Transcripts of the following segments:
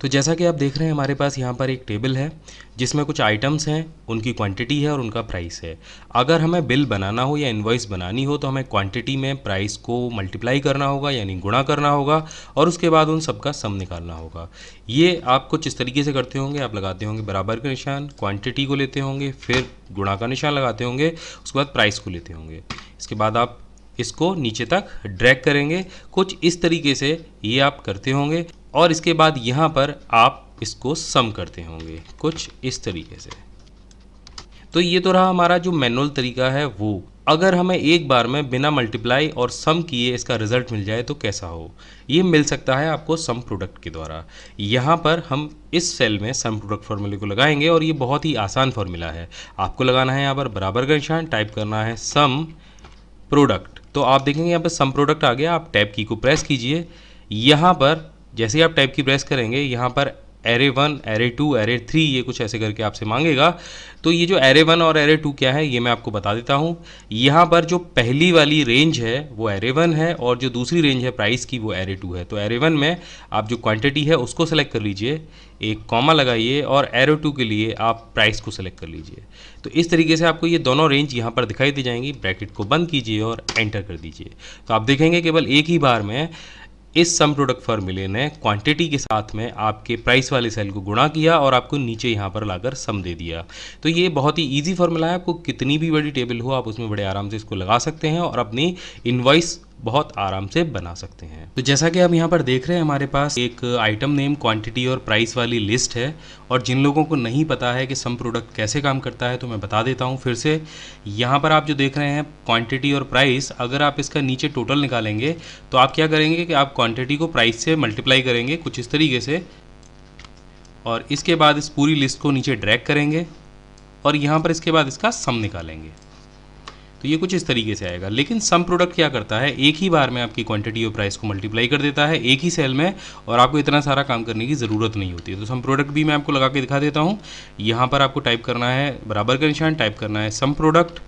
तो जैसा कि आप देख रहे हैं हमारे पास यहाँ पर एक टेबल है जिसमें कुछ आइटम्स हैं, उनकी क्वांटिटी है और उनका प्राइस है। अगर हमें बिल बनाना हो या इनवॉइस बनानी हो तो हमें क्वांटिटी में प्राइस को मल्टीप्लाई करना होगा यानी गुणा करना होगा और उसके बाद उन सबका सम निकालना होगा। ये आप कुछ इस तरीके से करते होंगे, आप लगाते होंगे बराबर का निशान, क्वांटिटी को लेते होंगे, फिर गुणा का निशान लगाते होंगे, उसके बाद प्राइस को लेते होंगे। इसके बाद आप इसको नीचे तक ड्रैग करेंगे, कुछ इस तरीके से ये आप करते होंगे और इसके बाद यहाँ पर आप इसको सम करते होंगे कुछ इस तरीके से। तो ये तो रहा हमारा जो मैनुअल तरीका है वो। अगर हमें एक बार में बिना मल्टीप्लाई और सम किए इसका रिजल्ट मिल जाए तो कैसा हो? ये मिल सकता है आपको सम प्रोडक्ट के द्वारा। यहाँ पर हम इस सेल में सम प्रोडक्ट फॉर्मूले को लगाएंगे और ये बहुत ही आसान फॉर्मूला है। आपको लगाना है यहाँ पर बराबर का निशान, टाइप करना है सम प्रोडक्ट। तो आप देखेंगे यहाँ पर सम प्रोडक्ट आ गया। आप टैब की को प्रेस कीजिए। यहाँ पर जैसे ही आप टैब की प्रेस करेंगे यहाँ पर एरे 1, एरे 2, एरे 3 ये कुछ ऐसे करके आपसे मांगेगा। तो ये जो एरे 1 और एरे 2 क्या है ये मैं आपको बता देता हूँ। यहाँ पर जो पहली वाली रेंज है वो एरे 1 है और जो दूसरी रेंज है प्राइस की वो एरे 2 है। तो एरे 1 में आप जो क्वांटिटी है उसको सेलेक्ट कर लीजिए, एक कॉमा लगाइए और एरे 2 के लिए आप प्राइस को सेलेक्ट कर लीजिए। तो इस तरीके से आपको ये दोनों रेंज यहाँ पर दिखाई दी जाएंगी। ब्रैकेट को बंद कीजिए और एंटर कर दीजिए। तो आप देखेंगे केवल एक ही बार में इस सम प्रोडक्ट फॉर्मूले ने क्वांटिटी के साथ में आपके प्राइस वाले सेल को गुणा किया और आपको नीचे यहाँ पर लाकर सम दे दिया। तो ये बहुत ही इजी फॉर्मूला है। आपको कितनी भी बड़ी टेबल हो आप उसमें बड़े आराम से इसको लगा सकते हैं और अपनी इनवॉइस बहुत आराम से बना सकते हैं। तो जैसा कि आप यहाँ पर देख रहे हैं हमारे पास एक आइटम नेम, क्वांटिटी और प्राइस वाली लिस्ट है। और जिन लोगों को नहीं पता है कि सम प्रोडक्ट कैसे काम करता है तो मैं बता देता हूँ फिर से। यहाँ पर आप जो देख रहे हैं क्वांटिटी और प्राइस, अगर आप इसका नीचे टोटल निकालेंगे तो आप क्या करेंगे कि आप क्वांटिटी को प्राइस से मल्टीप्लाई करेंगे कुछ इस तरीके से और इसके बाद इस पूरी लिस्ट को नीचे ड्रैग करेंगे और यहाँ पर इसके बाद इसका सम निकालेंगे। तो ये कुछ इस तरीके से आएगा। लेकिन सम प्रोडक्ट क्या करता है, एक ही बार में आपकी क्वांटिटी और प्राइस को मल्टीप्लाई कर देता है एक ही सेल में और आपको इतना सारा काम करने की ज़रूरत नहीं होती है। तो सम प्रोडक्ट भी मैं आपको लगा के दिखा देता हूँ। यहाँ पर आपको टाइप करना है बराबर का निशान, टाइप करना है सम प्रोडक्ट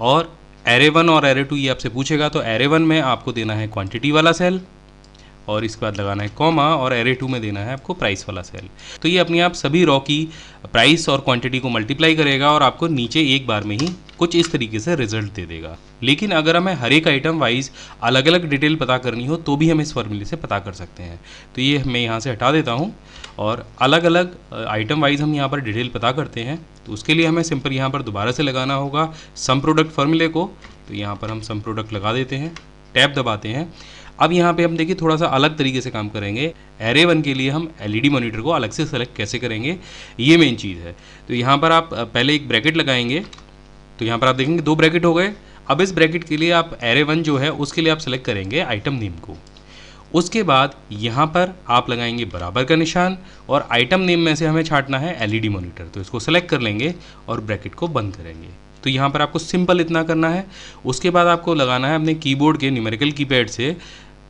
और एरे 1 और एरे 2 ये आपसे पूछेगा। तो एरे 1 में आपको देना है क्वांटिटी वाला सेल और इसके बाद लगाना है कॉमा और एरे 2 में देना है आपको प्राइस वाला सेल। तो ये अपने आप सभी रॉ की प्राइस और क्वांटिटी को मल्टीप्लाई करेगा और आपको नीचे एक बार में ही कुछ इस तरीके से रिजल्ट दे देगा। लेकिन अगर हमें हर एक आइटम वाइज अलग अलग डिटेल पता करनी हो तो भी हम इस फॉर्मूले से पता कर सकते हैं। तो ये मैं यहाँ से हटा देता हूँ और अलग अलग आइटम वाइज हम यहाँ पर डिटेल पता करते हैं। तो उसके लिए हमें सिंपल यहाँ पर दोबारा से लगाना होगा सम प्रोडक्ट फॉर्मूले को। तो यहाँ पर हम सम प्रोडक्ट लगा देते हैं, टैब दबाते हैं। अब यहाँ पे हम देखिए थोड़ा सा अलग तरीके से काम करेंगे। एरे 1 के लिए हम एलईडी मॉनिटर को अलग से सेलेक्ट कैसे करेंगे ये मेन चीज़ है। तो यहाँ पर आप पहले एक ब्रैकेट लगाएंगे। तो यहाँ पर आप देखेंगे 2 ब्रैकेट हो गए। अब इस ब्रैकेट के लिए आप एरे 1 जो है उसके लिए आप सेलेक्ट करेंगे आइटम नेम को। उसके बाद यहाँ पर आप लगाएंगे बराबर का निशान और आइटम नेम में से हमें छांटना है एलईडी मॉनिटर। तो इसको सेलेक्ट कर लेंगे और ब्रैकेट को बंद करेंगे। तो यहाँ पर आपको सिंपल इतना करना है। उसके बाद आपको लगाना है अपने कीबोर्ड के न्यूमेरिकल कीपैड से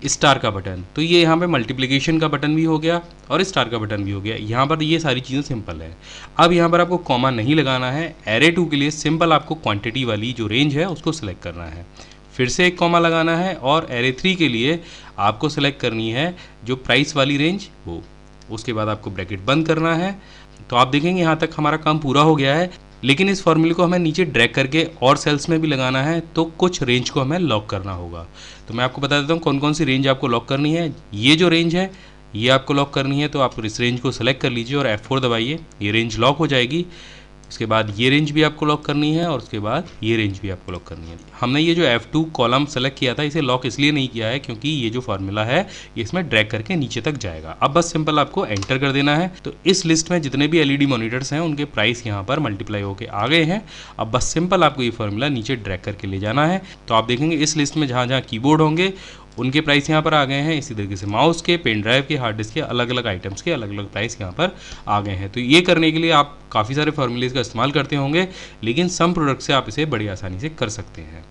स्टार का बटन। तो ये यहाँ पे मल्टीप्लिकेशन का बटन भी हो गया और स्टार का बटन भी हो गया। यहाँ पर ये सारी चीज़ें सिंपल है। अब यहाँ पर आपको कॉमा नहीं लगाना है। एरे 2 के लिए सिंपल आपको क्वांटिटी वाली जो रेंज है उसको सिलेक्ट करना है, फिर से एक कॉमा लगाना है और एरे 3 के लिए आपको सेलेक्ट करनी है जो प्राइस वाली रेंज वो। उसके बाद आपको ब्रैकेट बंद करना है। तो आप देखेंगे यहाँ तक हमारा काम पूरा हो गया है। लेकिन इस फॉर्मूले को हमें नीचे ड्रैग करके और सेल्स में भी लगाना है तो कुछ रेंज को हमें लॉक करना होगा। तो मैं आपको बता देता हूँ कौन कौन सी रेंज आपको लॉक करनी है। ये जो रेंज है ये आपको लॉक करनी है। तो आप इस रेंज को सेलेक्ट कर लीजिए और F4 दबाइए, ये रेंज लॉक हो जाएगी। उसके बाद ये रेंज भी आपको लॉक करनी है और उसके बाद ये रेंज भी आपको लॉक करनी है। हमने ये जो F2 कॉलम सेलेक्ट किया था इसे लॉक इसलिए नहीं किया है क्योंकि ये जो फार्मूला है ये इसमें ड्रैग करके नीचे तक जाएगा। अब बस सिंपल आपको एंटर कर देना है। तो इस लिस्ट में जितने भी एलईडी मॉनिटर्स हैं उनके प्राइस यहाँ पर मल्टीप्लाई होकर आ गए हैं। अब बस सिंपल आपको ये फार्मूला नीचे ड्रैग करके ले जाना है। तो आप देखेंगे इस लिस्ट में जहाँ जहाँ कीबोर्ड होंगे उनके प्राइस यहाँ पर आ गए हैं। इसी तरीके से माउस के, पेन ड्राइव के, हार्ड डिस्क के अलग अलग आइटम्स के अलग अलग प्राइस यहाँ पर आ गए हैं। तो ये करने के लिए आप काफ़ी सारे फॉर्मूलेज का इस्तेमाल करते होंगे लेकिन सम प्रोडक्ट से आप इसे बड़ी आसानी से कर सकते हैं।